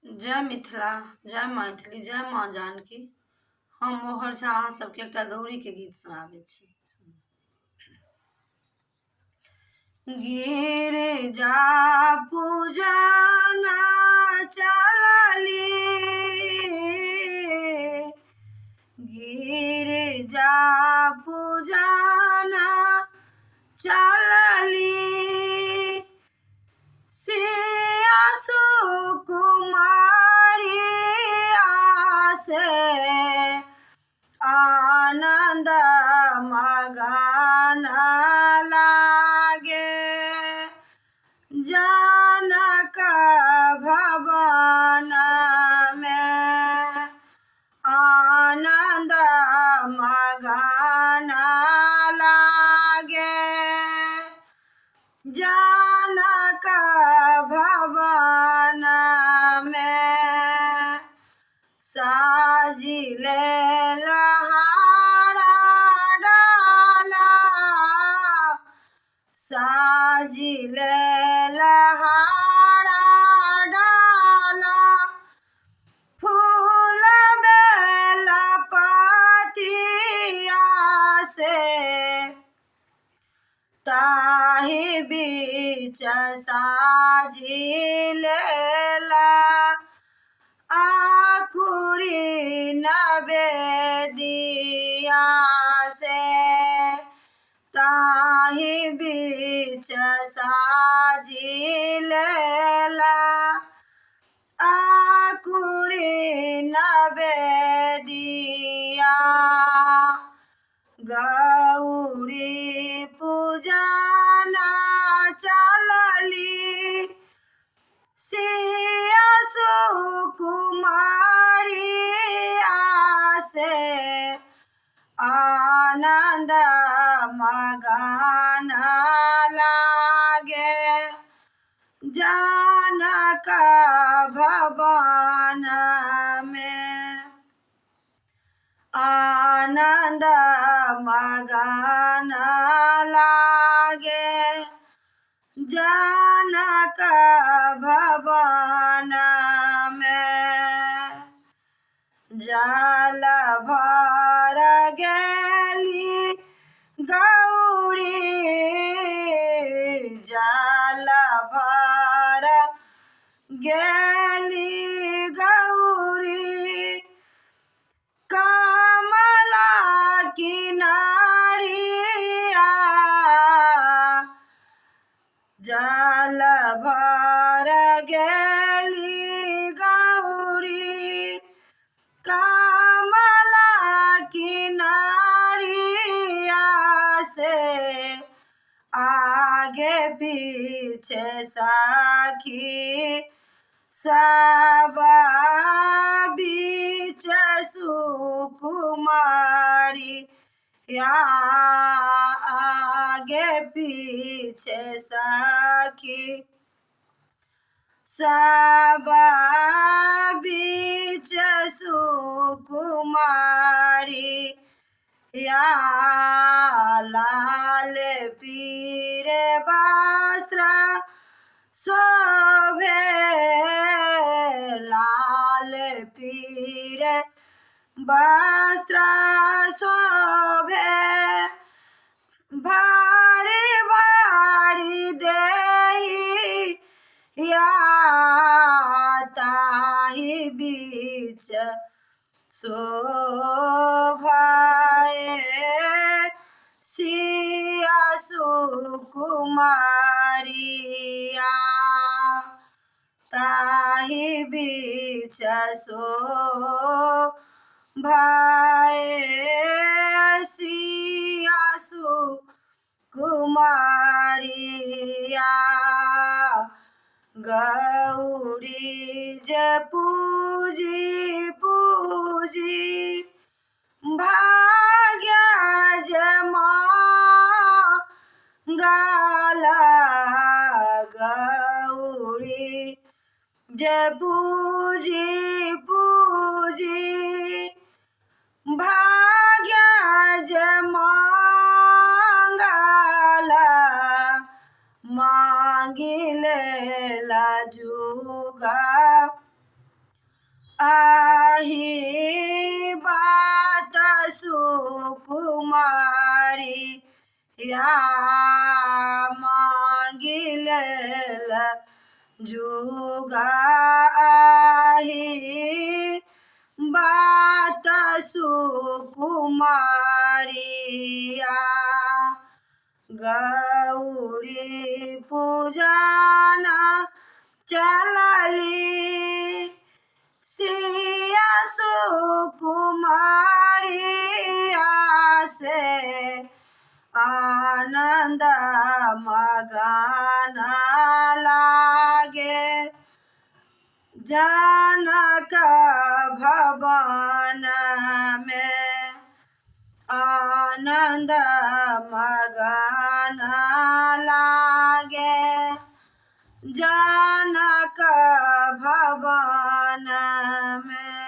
जय मिथिला, जय मैथिली, जय माँ जानकी। हम मोहर झा अहाँ सबके एकटा गौरी के गीत सुनाबै छी। गिरिजा पूजना चलली, गिरिजा पूजना चलली, सिया सुकुमारी आसे आनंद मगन लागे, जनक भवन में आनंद मगन लागे, जनक भवन में साजिले लहारा डाला, साजिले लहारा डाला, फूल बेल पतिया से ताहि बीच साजिलेला, आकुरी नवेदिया से ताहि बीच साजिलेला, आकुरी नवेदिया। गौरी पूजना चलली, सिया सुकुमारी आसे आनंद मगन लागे, जनक भवन में आनंद मगन लागे, जनक भवन में जल भर गेली गौरी, जल भर गेली गौरी, कमला किनारिया जल भर गेली गौरी, कमला किनारिया से आगे पीछे सखी सब बीच सुकुमारी, या आगे पीछे सखी सब बीच सुकुमारी, या लाल पीरे वस्त्र शोभे, लाल पीरे वस्त्र शोभे, भारी भारी देहि या ताहि बीच शोभाए, सिया सुकुमारिया ताहि बीच शोभाए, सिया सुकुमारिया। गौरी जे पूजी पूजी भाग्य जमांगल, गौरी जे पूजी पूजी भाग्य जमांगल, मांगिले जुगा आही बात सुकुमारी या मांगिल जुगा आही बात सुकुमारिया गौरी पूजना चलली सिया सुकुमारिया से आनंद मगन लागे जनक भवन में आनंद मगन लागे जनक भवन में।